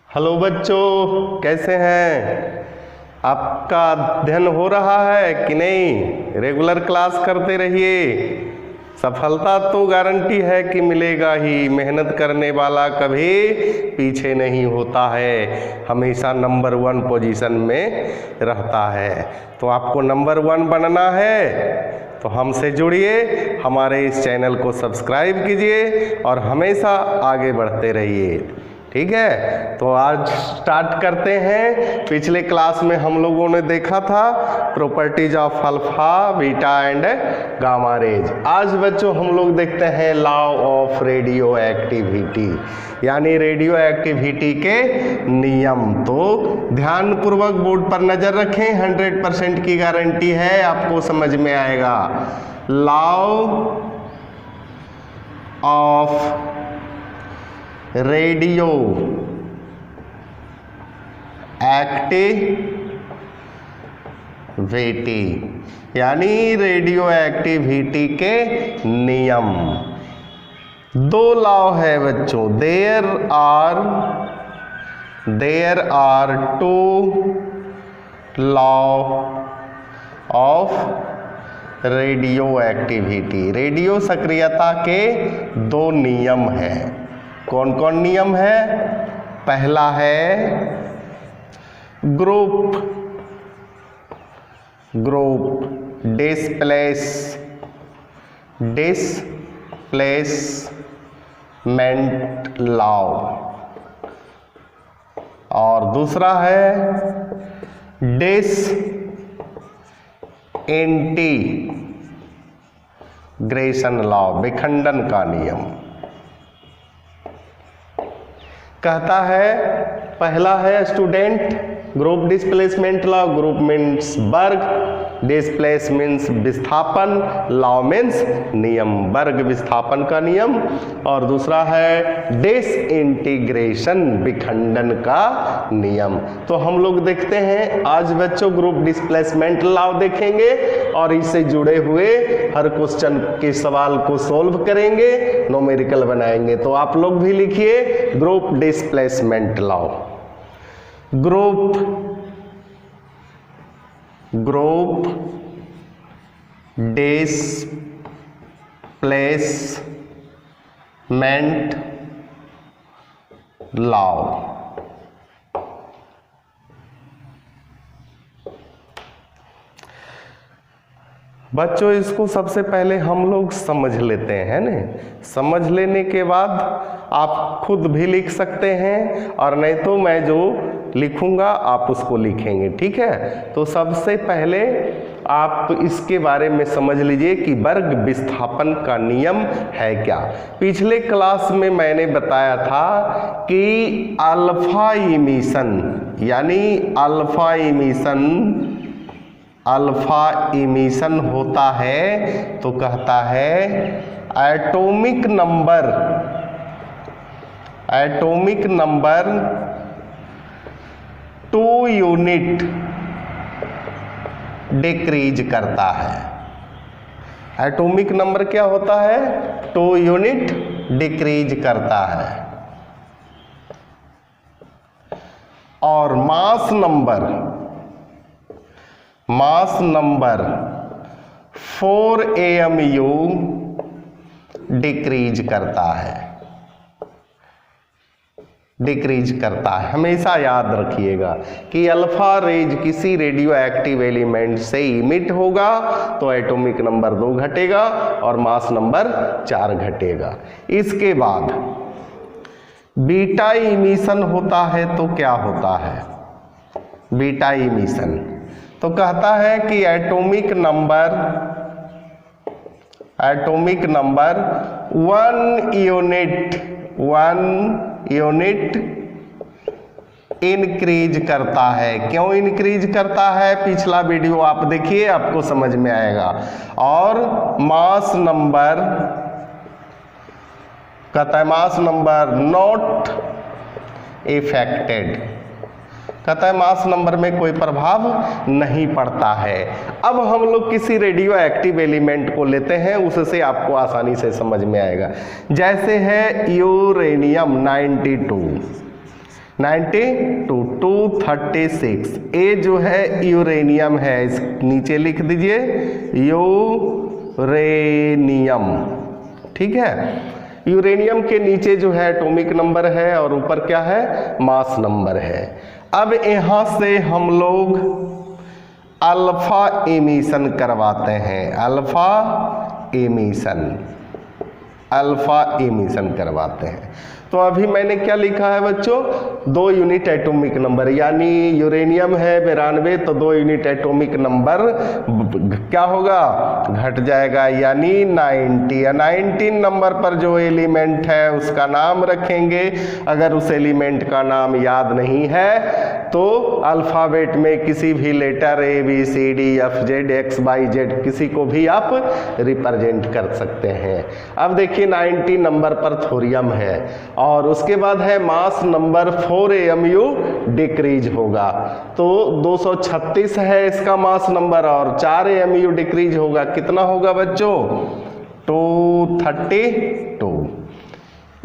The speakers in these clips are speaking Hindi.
हेलो बच्चों, कैसे हैं? आपका अध्ययन हो रहा है कि नहीं? रेगुलर क्लास करते रहिए। सफलता तो गारंटी है कि मिलेगा ही। मेहनत करने वाला कभी पीछे नहीं होता है, हमेशा नंबर 1 पोजीशन में रहता है। तो आपको नंबर 1 बनना है तो हमसे जुड़िए, हमारे इस चैनल को सब्सक्राइब कीजिए और हमेशा आगे बढ़ते रहिए। ठीक है, तो आज स्टार्ट करते हैं। पिछले क्लास में हम लोगों ने देखा था properties of alpha, beta and gamma rays. आज बच्चों हम लोग देखते हैं लॉ ऑफ रेडियो एक्टिविटी, यानी रेडियो एक्टिविटी के नियम। तो ध्यानपूर्वक बोर्ड पर नजर रखें, 100% की गारंटी है आपको समझ में आएगा। लॉ ऑफ रेडियो एक्टिविटी, यानी रेडियो एक्टिविटी के नियम। दो लॉ है बच्चों, there are two law of radio activity. Radio सक्रियता के दो नियम हैं। कौन कौन नियम है? पहला है ग्रुप डिस्प्लेसमेंट लॉ, और दूसरा है डिसइंटीग्रेशन लॉ, विखंडन का नियम। कहता है, पहला है student group displacement law. Group means वर्ग, डिस्प्लेस मीन्स विस्थापन, लॉ मीन्स नियम, वर्ग विस्थापन का नियम। और दूसरा है डिसइंटीग्रेशन, विखंडन का नियम। तो हम लोग देखते हैं आज बच्चों ग्रुप डिस्प्लेसमेंट लॉ देखेंगे और इससे जुड़े हुए हर क्वेश्चन के सवाल को सोल्व करेंगे, न्यूमेरिकल बनाएंगे। तो आप लोग भी लिखिए group displacement law. Group displacement law. बच्चों इसको सबसे पहले हम लोग समझ लेते हैं ना। समझ लेने के बाद आप खुद भी लिख सकते हैं, और नहीं तो मैं जो लिखूंगा आप उसको लिखेंगे। ठीक है, तो सबसे पहले आप इसके बारे में समझ लीजिए कि वर्ग विस्थापन का नियम है क्या। पिछले क्लास में मैंने बताया था कि अल्फा इमिशन, यानी अल्फा इमिशन होता है तो कहता है एटॉमिक नंबर 2 यूनिट डिक्रीज करता है। एटॉमिक नंबर क्या होता है? 2 यूनिट डिक्रीज करता है। और मास नंबर 4 AMU डिक्रीज करता है। हमेशा याद रखिएगा कि अल्फा रेज किसी रेडियो एक्टिव एलिमेंट से इमिट होगा तो एटॉमिक नंबर 2 घटेगा और मास नंबर 4 घटेगा। इसके बाद बीटा इमिशन होता है तो क्या होता है? बीटा इमिशन तो कहता है कि एटॉमिक नंबर 1 यूनिट इंक्रीज करता है। क्यों इंक्रीज करता है? पिछला वीडियो आप देखिए, आपको समझ में आएगा। और मास नंबर नॉट इफेक्टेड, कहता है मास नंबर में कोई प्रभाव नहीं पड़ता है। अब हम लोग किसी रेडियो एक्टिव एलिमेंट को लेते हैं, उससे आपको आसानी से समझ में आएगा। जैसे है यूरेनियम 92, 92 236। ए जो है यूरेनियम है, इस नीचे लिख दीजिए यूरेनियम। ठीक है, यूरेनियम के नीचे जो है एटॉमिक नंबर है और ऊपर क्या है, मास नंबर है। अब यहाँ से हम लोग अल्फा एमिशन करवाते हैं, अल्फा एमिशन करवाते हैं। तो अभी मैंने क्या लिखा है बच्चों, 2 यूनिट एटॉमिक नंबर, यानी यूरेनियम है 92 तो 2 यूनिट एटॉमिक नंबर क्या होगा, घट जाएगा, यानी 90। 19 नंबर पर जो एलिमेंट है उसका नाम रखेंगे। अगर उस एलिमेंट का नाम याद नहीं है तो अल्फ़ाबेट में किसी भी लेटर ABCD EF XYZ किसी को भी आप रिप्रेजेंट कर सकते हैं। अब देखिए 90 नंबर पर थोरियम है और उसके बाद है मास नंबर 4 AMU डिक्रीज होगा, तो 236 है इसका मास नंबर और 4 AMU डिक्रीज होगा, कितना होगा बच्चों, 232।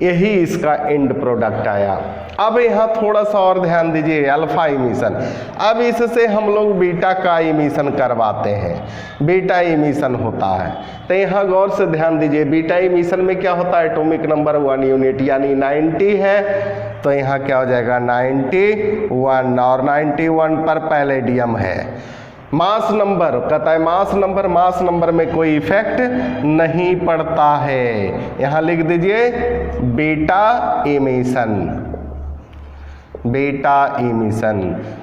यही इसका एंड प्रोडक्ट आया। अब यहाँ थोड़ा सा और ध्यान दीजिए, अल्फा इमिशन। अब इससे हम लोग बीटा का इमिशन करवाते हैं, बीटा इमिशन होता है। तो यहाँ गौर से ध्यान दीजिए, बीटा इमिशन में क्या होता है, एटॉमिक नंबर 1 यूनिट, यानी 90 है तो यहाँ क्या हो जाएगा 91, और 91 पर पैलेडियम है। मास नंबर कहता है, मास नंबर में कोई इफेक्ट नहीं पड़ता है, यहाँ लिख दीजिए बीटा इमिशन।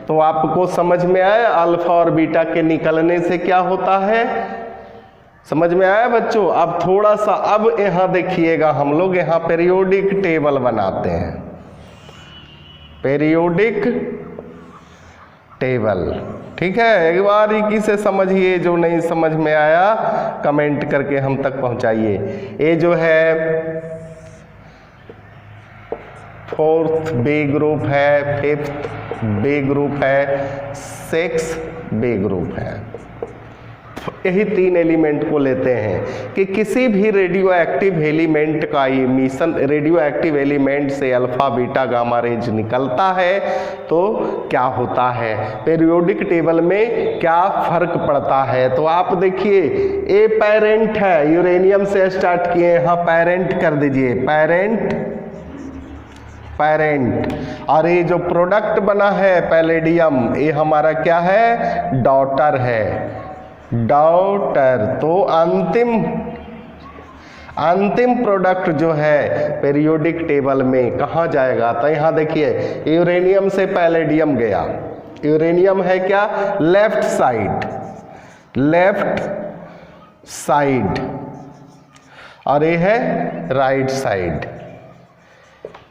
तो आपको समझ में आया अल्फा और बीटा के निकलने से क्या होता है, समझ में आया बच्चों। अब थोड़ा सा, अब यहाँ देखिएगा, हम लोग यहाँ पीरियोडिक टेबल बनाते हैं, पीरियोडिक टेबल। ठीक है, एक बार ही से समझिए, जो नहीं समझ में आया कमेंट करके हम तक पहुंचाइए। ये जो है 4th बी ग्रुप है, 5th बी ग्रुप है, 6th बी ग्रुप है। यही 3 एलिमेंट को लेते हैं कि किसी भी रेडियो एक्टिव एलिमेंट का इमिशन, रेडियो एक्टिव एलिमेंट से अल्फा बीटा गामा रेज निकलता है तो क्या होता है, पीरियोडिक टेबल में क्या फर्क पड़ता है। तो आप देखिए, ए पेरेंट है, यूरेनियम से स्टार्ट किए, यहाँ पेरेंट कर दीजिए, पेरेंट, और ये जो प्रोडक्ट बना है पैलेडियम, ये हमारा क्या है, डॉटर है, डॉटर। तो अंतिम प्रोडक्ट जो है पीरियोडिक टेबल में कहाँ जाएगा, तो यहाँ देखिए यूरेनियम से पैलेडियम गया, यूरेनियम है क्या, लेफ्ट साइड और ये है राइट साइड।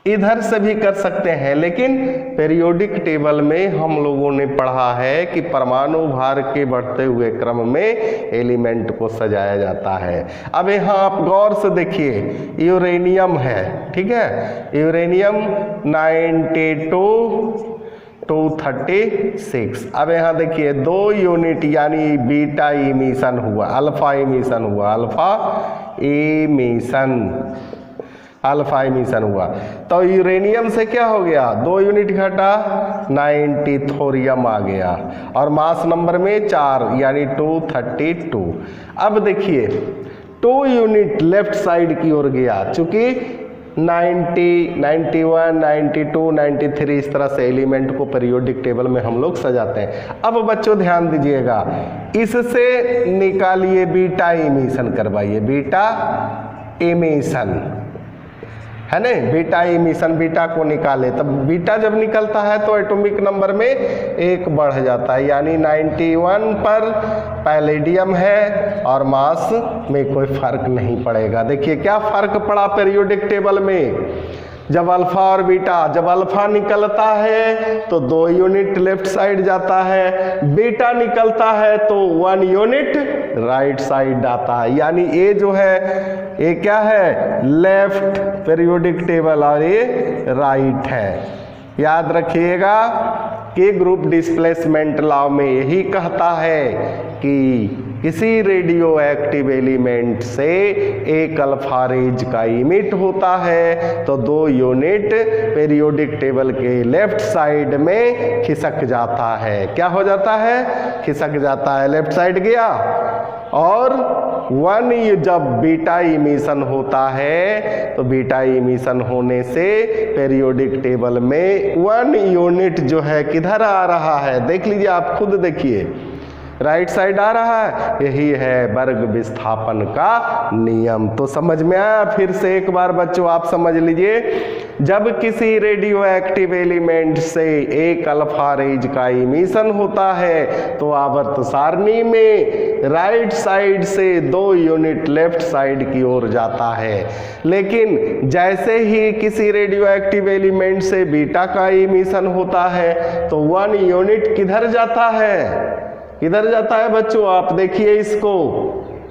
इधर से भी कर सकते हैं, लेकिन पीरियोडिक टेबल में हम लोगों ने पढ़ा है कि परमाणु भार के बढ़ते हुए क्रम में एलिमेंट को सजाया जाता है। अब यहाँ आप गौर से देखिए, यूरेनियम है, ठीक है, यूरेनियम 92 236। अब यहाँ देखिए 2 यूनिट, यानी बीटा इमिशन हुआ, अल्फा इमिशन हुआ। तो यूरेनियम से क्या हो गया, 2 यूनिट घटा, 90 थोरियम आ गया और मास नंबर में 4 यानी 232। अब देखिए 2 यूनिट लेफ्ट साइड की ओर गया, चूंकि 90, 91, 92, 93 इस तरह से एलिमेंट को पीरियोडिक टेबल में हम लोग सजाते हैं। अब बच्चों ध्यान दीजिएगा, इससे निकालिए बीटा इमिशन करवाइए, बीटा इमिशन है ना, बीटा इमिशन, बीटा को निकाले, तब बीटा जब निकलता है तो एटॉमिक नंबर में 1 बढ़ जाता है, यानी 91 पर पैलेडियम है और मास में कोई फर्क नहीं पड़ेगा। देखिए क्या फर्क पड़ा पीरियोडिक टेबल में, जब अल्फा और बीटा, जब अल्फा निकलता है तो 2 यूनिट लेफ्ट साइड जाता है, बीटा निकलता है तो 1 यूनिट राइट साइड आता है, यानी ये जो है ये क्या है, लेफ्ट पीरियोडिक टेबल और ये राइट है। याद रखिएगा कि ग्रुप डिस्प्लेसमेंट लॉ में यही कहता है कि किसी रेडियो एक्टिव एलिमेंट से एक अल्फा रेज का इमिट होता है तो 2 यूनिट पीरियोडिक टेबल के लेफ्ट साइड में खिसक जाता है। क्या हो जाता है? खिसक जाता है, लेफ्ट साइड गया। और 1 जब बीटा इमिशन होता है तो बीटा इमिशन होने से पीरियोडिक टेबल में 1 यूनिट जो है किधर आ रहा है? देख लीजिए, आप खुद देखिए, राइट साइड आ रहा है। यही है वर्ग विस्थापन का नियम। तो समझ में आया? फिर से एक बार बच्चों आप समझ लीजिए, जब किसी रेडियो एक्टिव एलिमेंट से एक अल्फा रेज का इमिशन होता है तो आवर्त सारणी में राइट साइड से 2 यूनिट लेफ्ट साइड की ओर जाता है। लेकिन जैसे ही किसी रेडियो एक्टिव एलिमेंट से बीटा का इमिशन होता है तो 1 यूनिट किधर जाता है? किधर जाता है बच्चों? आप देखिए इसको,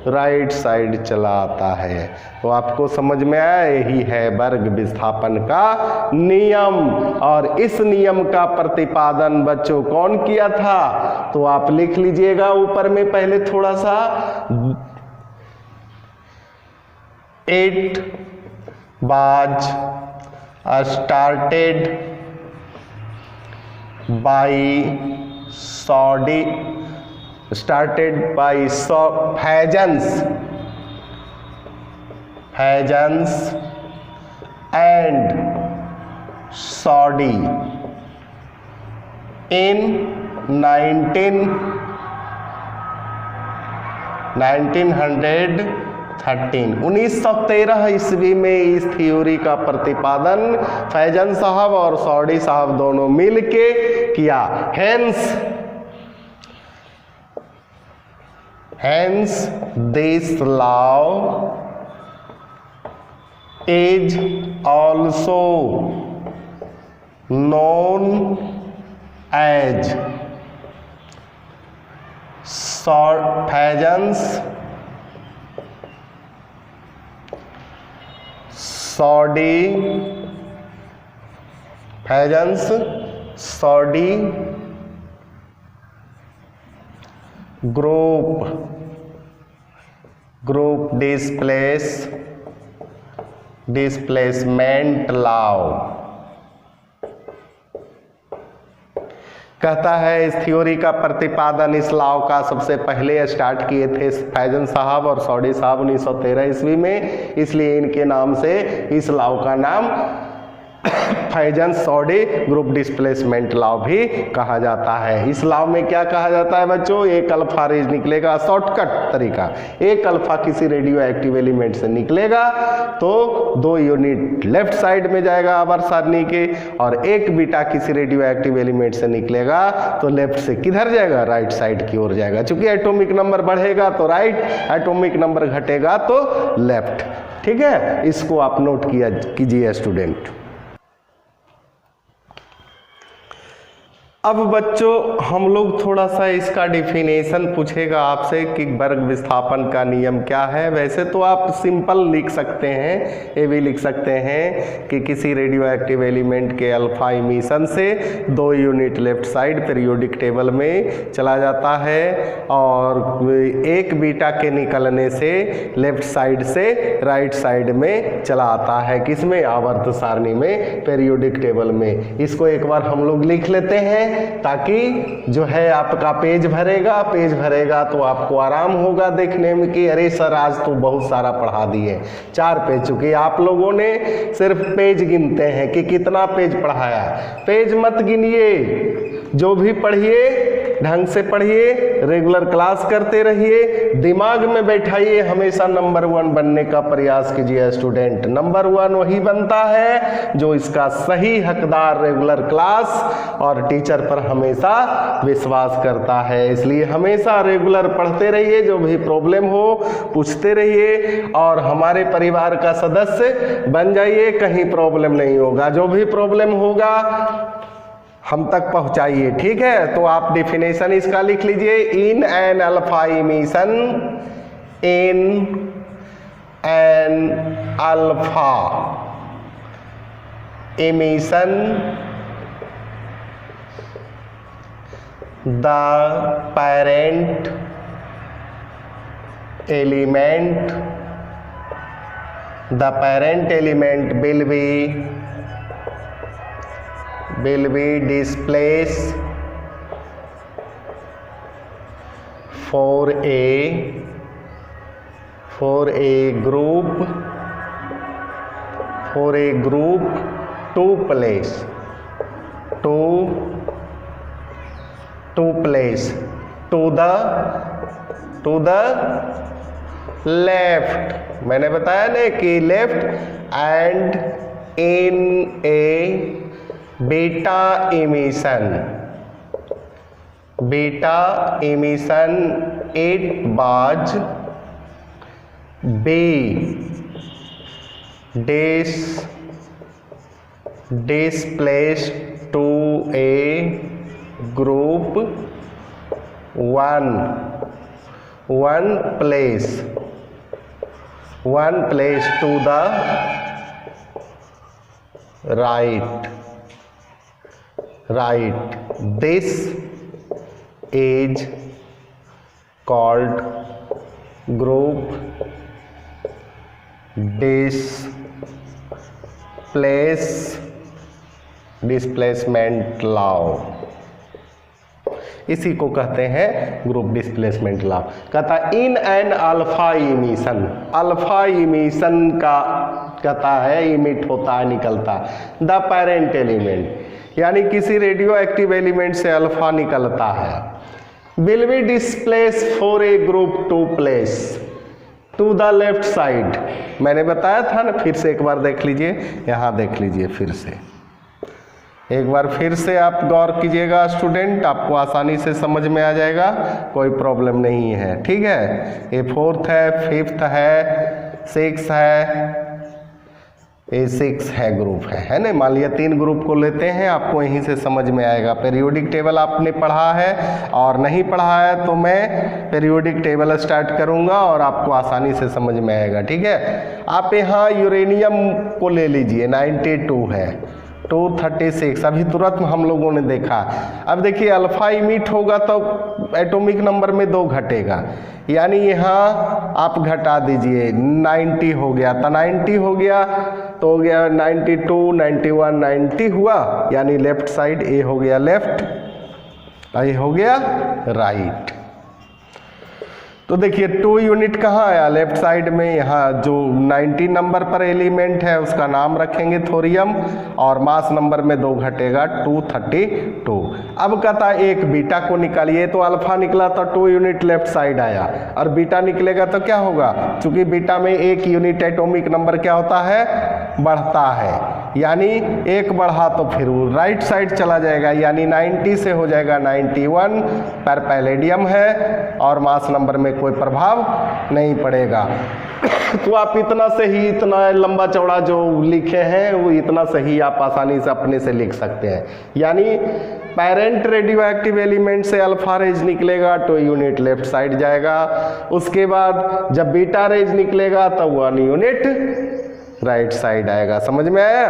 राइट साइड चला आता है। तो आपको समझ में आया? यही है वर्ग विस्थापन का नियम। और इस नियम का प्रतिपादन बच्चों कौन किया था? तो आप लिख लीजिएगा ऊपर में पहले थोड़ा सा, it was started by Huygens and Soddy in 1913 ईस्वी में इस थ्योरी का प्रतिपादन फैजन साहब और सॉडी साहब दोनों मिलके किया। Hence this law is also known as Fajans-Soddy group displacement law। कहता है इस थ्योरी का प्रतिपादन, इस लॉ का सबसे पहले स्टार्ट किए थे फैजन साहब और सॉडी साहब 1913 ईस्वी में, इसलिए इनके नाम से इस लॉ का नाम फैजन-सॉडी ग्रुप डिस्प्लेसमेंट लॉ भी कहा जाता है। इस लॉ में क्या कहा जाता है बच्चों? एक अल्फा रेज निकलेगा, शॉर्टकट तरीका, एक अल्फा किसी रेडियो एक्टिव एलिमेंट से निकलेगा तो 2 यूनिट लेफ्ट साइड में जाएगा आवर्त सारणी के, और एक बीटा किसी रेडियो एक्टिव एलिमेंट से निकलेगा तो लेफ्ट से किधर जाएगा? राइट साइड की ओर जाएगा। चूंकि एटॉमिक नंबर बढ़ेगा तो राइट, एटॉमिक नंबर घटेगा तो लेफ्ट। ठीक है, इसको आप नोट कीजिए स्टूडेंट। अब बच्चों हम लोग थोड़ा सा इसका डिफिनेशन पूछेगा आपसे कि वर्ग विस्थापन का नियम क्या है। वैसे तो आप सिंपल लिख सकते हैं, ये भी लिख सकते हैं कि किसी रेडियो एक्टिव एलिमेंट के अल्फा इमिशन से 2 unit left side periodic table में चला जाता है और एक बीटा के निकलने से लेफ्ट साइड से राइट साइड में चला आता है। किसमें? आवर्त सारणी में, पीरियोडिक टेबल में। इसको एक बार हम लोग लिख लेते हैं ताकि जो है आपका पेज भरेगा तो आपको आराम होगा देखने में कि अरे सर आज तो बहुत सारा पढ़ा दिए। 4 पेज, चूंकि आप लोगों ने सिर्फ पेज गिनते हैं कि कितना पेज पढ़ाया। पेज मत गिनिए, जो भी पढ़िए ढंग से पढ़िए, रेगुलर क्लास करते रहिए, दिमाग में बैठाइए, हमेशा नंबर 1 बनने का प्रयास कीजिए स्टूडेंट। नंबर 1 वही बनता है जो इसका सही हकदार रेगुलर क्लास और टीचर पर हमेशा विश्वास करता है। इसलिए हमेशा रेगुलर पढ़ते रहिए, जो भी प्रॉब्लम हो पूछते रहिए और हमारे परिवार का सदस्य बन जाइए, कहीं प्रॉब्लम नहीं होगा। जो भी प्रॉब्लम होगा हम तक पहुंचाइए। ठीक है, तो आप डिफिनेशन इसका लिख लीजिए। In an alpha emission, in an alpha emission the parent element, the parent element will be displaced for a group to place to the left, मैंने बताया ना कि left, and in A beta emission it was be displaced to a group one place to the right. This is called group displacement law. इसी को कहते हैं ग्रुप डिस्प्लेसमेंट लॉ। कहता इन एन अल्फा इमिशन का कहता है इमिट होता है, निकलता द पेरेंट एलिमेंट, यानी किसी रेडियो एक्टिव एलिमेंट से अल्फा निकलता है, will be displace for a group two place to the left side. मैंने बताया था ना, फिर से एक बार देख लीजिए, यहाँ देख लीजिए फिर से एक बार फिर से आप गौर कीजिएगा स्टूडेंट, आपको आसानी से समझ में आ जाएगा, कोई प्रॉब्लम नहीं है, ठीक है। ये फोर्थ है, फिफ्थ है, सिक्स है, ये सिक्स है ग्रुप है ना। मान लिया 3 ग्रुप को लेते हैं, आपको यहीं से समझ में आएगा। पीरियोडिक टेबल आपने पढ़ा है और नहीं पढ़ा है तो मैं पीरियोडिक टेबल स्टार्ट करूंगा और आपको आसानी से समझ में आएगा, ठीक है। आप यहाँ यूरेनियम को ले लीजिए, 92 है, 236 अभी तुरंत हम लोगों ने देखा। अब देखिए अल्फा इमिट होगा तो एटॉमिक नंबर में 2 घटेगा, यानी यहाँ आप घटा दीजिए, 90 हो गया, तो 90 हो गया तो हो गया 92, 91, 90 हुआ, यानी लेफ्ट साइड ए हो गया लेफ्ट, ए हो गया राइट। तो देखिए 2 यूनिट कहाँ आया, लेफ्ट साइड में। यहाँ जो 90 नंबर पर एलिमेंट है उसका नाम रखेंगे थोरियम और मास नंबर में 2 घटेगा 232। अब कहता है एक बीटा को निकालिए, तो अल्फा निकला तो 2 यूनिट लेफ्ट साइड आया, और बीटा निकलेगा तो क्या होगा, चूंकि बीटा में 1 यूनिट एटॉमिक नंबर क्या होता है, बढ़ता है, यानी 1 बढ़ा तो फिर राइट साइड चला जाएगा, यानी 90 से हो जाएगा 91 पर पैलेडियम है और मास नंबर में कोई प्रभाव नहीं पड़ेगा। तो आप इतना से ही, इतना लंबा चौड़ा जो लिखे हैं वो इतना सही आप आसानी से अपने से लिख सकते हैं। यानी पेरेंट रेडियो एक्टिव एलिमेंट से अल्फा रेज निकलेगा तो यूनिट लेफ्ट साइड जाएगा, उसके बाद जब बीटा रेज निकलेगा तो 1 यूनिट राइट साइड आएगा। समझ में आया?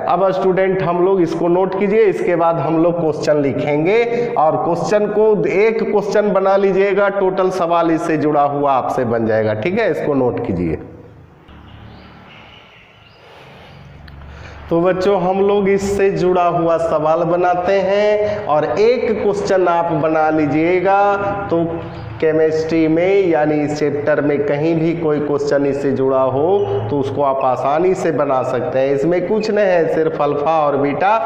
अब स्टूडेंट हम लोग इसको नोट कीजिए, इसके बाद हम लोग क्वेश्चन लिखेंगे और क्वेश्चन को एक क्वेश्चन बना लीजिएगा, टोटल सवाल इससे जुड़ा हुआ आपसे बन जाएगा, ठीक है। इसको नोट कीजिए। तो बच्चों हम लोग इससे जुड़ा हुआ सवाल बनाते हैं और एक क्वेश्चन आप बना लीजिएगा। तो केमिस्ट्री में यानी इस चैप्टर में कहीं भी कोई क्वेश्चन इससे जुड़ा हो तो उसको आप आसानी से बना सकते हैं। इसमें कुछ नहीं है, सिर्फ अल्फा और बीटा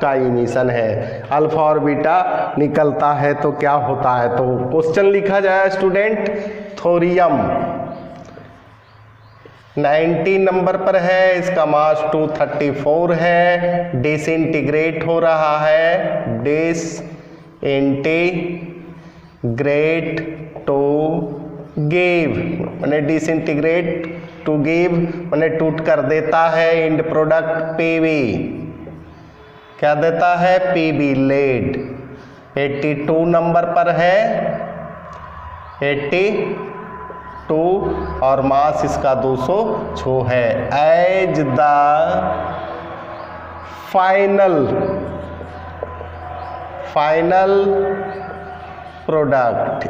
का इमिशन है। अल्फा और बीटा निकलता है तो क्या होता है, तो क्वेश्चन लिखा जाए स्टूडेंट, थोरियम 90 नंबर पर है, इसका मास 234 है, डिसइंटीग्रेट हो रहा है, डिसइंटीग्रेट टू गिव मैंने डिसइंटीग्रेट टू गिव मैंने टूट कर देता है एंड प्रोडक्ट पीवी, क्या देता है, पीबी लेड 82 नंबर पर है, 82 और मास इसका 206 है। एज द फाइनल प्रोडक्ट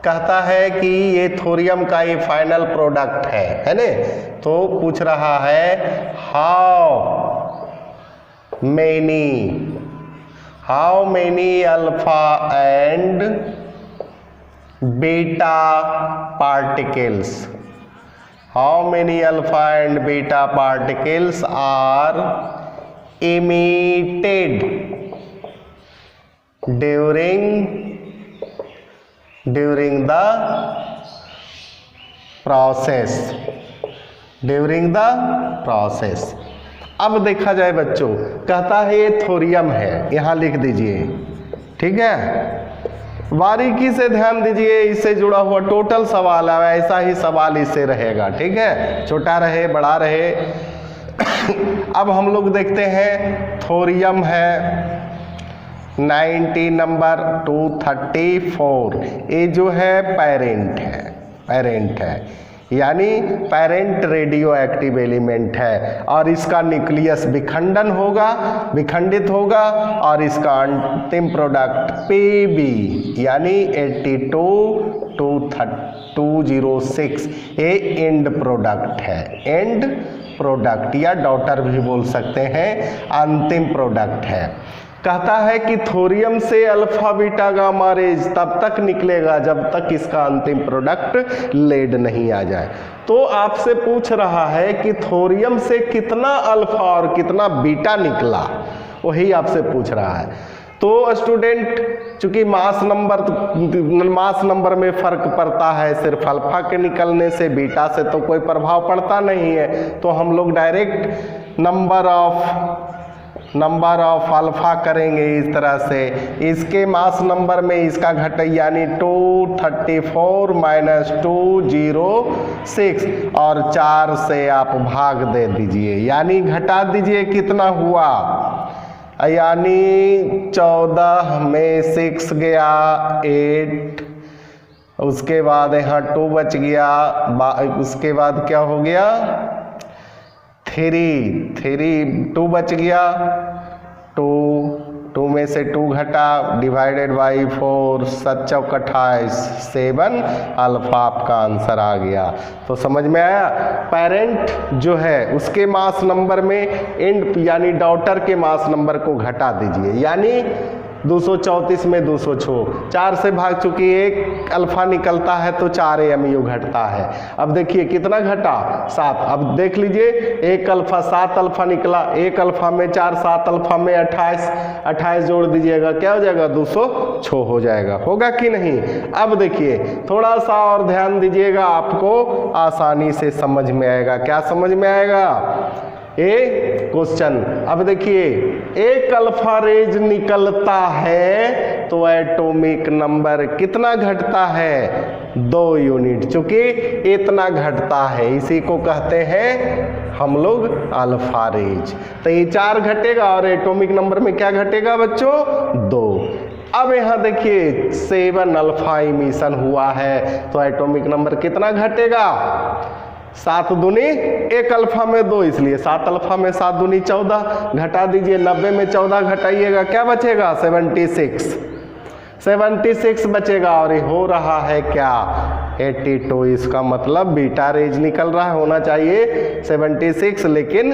कहता है कि ये थोरियम का ये फाइनल प्रोडक्ट है ना। तो पूछ रहा है how many alpha and beta particles, how many alpha and beta particles are emitted during the process। अब देखा जाए बच्चों, कहता है ये थोरियम है, यहां लिख दीजिए, ठीक है। बारीकी से ध्यान दीजिए, इससे जुड़ा हुआ टोटल सवाल है, ऐसा ही सवाल इससे रहेगा, ठीक है, छोटा रहे बड़ा रहे। अब हम लोग देखते हैं थोरियम है 90 नंबर 234, ये जो है पेरेंट है यानी पेरेंट रेडियो एक्टिव एलिमेंट है, और इसका न्यूक्लियस विखंडित होगा और इसका अंतिम प्रोडक्ट Pb यानी 82-206 ये एंड प्रोडक्ट है, एंड प्रोडक्ट या डॉटर भी बोल सकते हैं, अंतिम प्रोडक्ट है। कहता है कि थोरियम से अल्फा बीटा गामा रेज तब तक निकलेगा जब तक इसका अंतिम प्रोडक्ट लेड नहीं आ जाए। तो आपसे पूछ रहा है कि थोरियम से कितना अल्फा और कितना बीटा निकला, वही आपसे पूछ रहा है। तो स्टूडेंट, चूंकि मास नंबर में फर्क पड़ता है, सिर्फ अल्फा के निकलने से बीटा से तो कोई प्रभाव पड़ता नहीं है, तो हम लोग डायरेक्ट नंबर ऑफ अल्फा करेंगे इस तरह से। इसके मास नंबर में इसका घटे यानी 234 माइनस 206 और 4 से आप भाग दे दीजिए, यानी घटा दीजिए कितना हुआ, यानी 14 में 6 गया 8, उसके बाद यहाँ 2 बच गया, उसके बाद क्या हो गया 2 बच गया, 2 में से 2 घटा डिवाइडेड बाई 4, 7 चौक 28, 7 अल्फा आपका आंसर आ गया। तो समझ में आया, पेरेंट जो है उसके मास नंबर में एंड यानी डॉटर के मास नंबर को घटा दीजिए, यानी 234 में 206, 4 से भाग चुकी एक अल्फा निकलता है तो 4 एमयू घटता है। अब देखिए कितना घटा 7। अब देख लीजिए, एक अल्फा 7 अल्फा निकला, एक अल्फा में 4, 7 अल्फा में 28 जोड़ दीजिएगा, क्या हो जाएगा 206 हो जाएगा, होगा कि नहीं। अब देखिए थोड़ा सा और ध्यान दीजिएगा, आपको आसानी से समझ में आएगा। क्या समझ में आएगा, ए क्वेश्चन। अब देखिए, एक अल्फा रेज निकलता है तो एटॉमिक नंबर कितना घटता है 2 यूनिट, चूंकि इतना घटता है, इसी को कहते हैं हम लोग अल्फा रेज। तो ये 4 घटेगा और एटॉमिक नंबर में क्या घटेगा बच्चों 2। अब यहाँ देखिए 7 अल्फा इमिशन हुआ है तो एटॉमिक नंबर कितना घटेगा 7 दूनी 1 अल्फा में 2, इसलिए 7 अल्फा में 7 दूनी 14, घटा दीजिए 90 में 14 घटाइएगा, क्या बचेगा 76 बचेगा। और ये हो रहा है क्या 82, इसका मतलब बीटा रेज निकल रहा है, होना चाहिए 76, लेकिन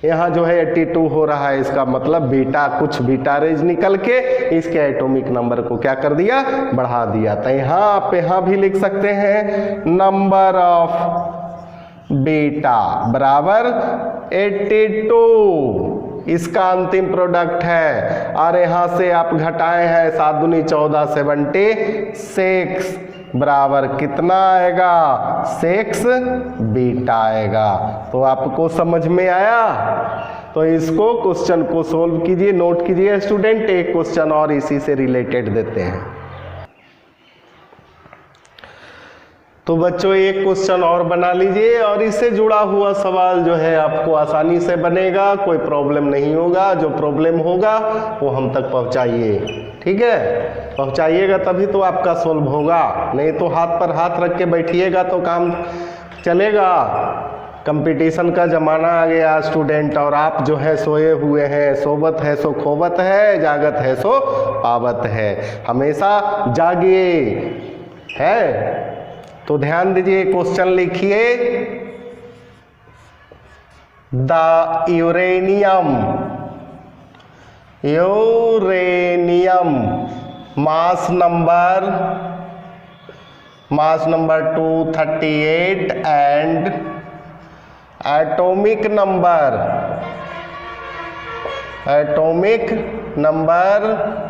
यहाँ जो है 82 हो रहा है, इसका मतलब कुछ बीटा रेज निकल के इसके एटॉमिक नंबर को क्या कर दिया, बढ़ा दिया। तो यहाँ आप यहाँ भी लिख सकते हैं नंबर ऑफ बीटा बराबर 82, इसका अंतिम प्रोडक्ट है। और यहाँ से आप घटाए हैं 7 दूनी 14, 76 बराबर कितना आएगा 6 बीटा आएगा। तो आपको समझ में आया। तो इसको क्वेश्चन को सोल्व कीजिए, नोट कीजिए स्टूडेंट। एक क्वेश्चन और इसी से रिलेटेड देते हैं। तो बच्चों एक क्वेश्चन और बना लीजिए और इससे जुड़ा हुआ सवाल जो है आपको आसानी से बनेगा, कोई प्रॉब्लम नहीं होगा। जो प्रॉब्लम होगा वो हम तक पहुंचाइए, ठीक है, पहुंचाइएगा तभी तो आपका सोल्व होगा, नहीं तो हाथ पर हाथ रख के बैठिएगा तो काम चलेगा। कंपटीशन का ज़माना आ गया स्टूडेंट, और आप जो है सोए हुए हैं। सोवत है सो खोवत है, जागत है सो पावत है। हमेशा जागिए, है। तो ध्यान दीजिए, क्वेश्चन लिखिए। The uranium mass number 238 and atomic number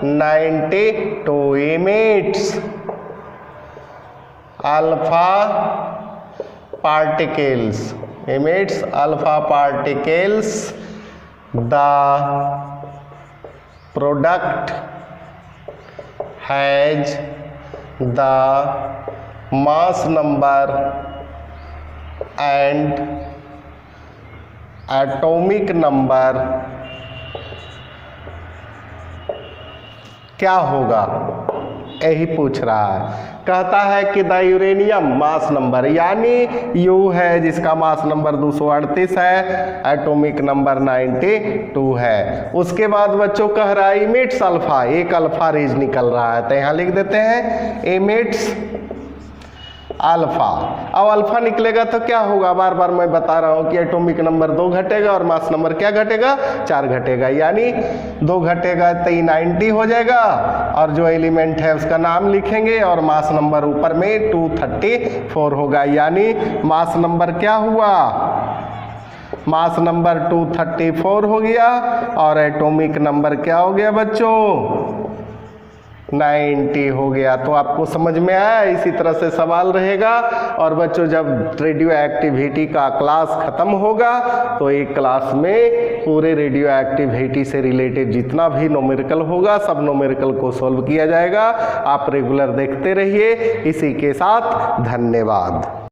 92 emits alpha particles, the product has the mass number and atomic number क्या होगा, यही पूछ रहा है। कहता है कि द यूरेनियम मास नंबर, यानी यू है जिसका मास नंबर 238 है, एटॉमिक नंबर 92 है। उसके बाद बच्चों कह रहा है इमिट्स अल्फा, एक अल्फा रेज निकल रहा है, तो यहाँ लिख देते हैं इमिट्स अल्फा। अब अल्फा निकलेगा तो क्या होगा, बार बार मैं बता रहा हूँ कि एटॉमिक नंबर 2 घटेगा और मास नंबर क्या घटेगा, 4 घटेगा, यानी 2 घटेगा तो 90 हो जाएगा, और जो एलिमेंट है उसका नाम लिखेंगे, और मास नंबर ऊपर में 234 होगा, यानी मास नंबर क्या हुआ, मास नंबर 234 हो गया, और एटॉमिक नंबर क्या हो गया बच्चों, 90 हो गया। तो आपको समझ में आया, इसी तरह से सवाल रहेगा। और बच्चों जब रेडियो एक्टिविटी का क्लास ख़त्म होगा तो एक क्लास में पूरे रेडियो एक्टिविटी से रिलेटेड जितना भी न्यूमेरिकल होगा सब न्यूमेरिकल को सॉल्व किया जाएगा। आप रेगुलर देखते रहिए। इसी के साथ धन्यवाद।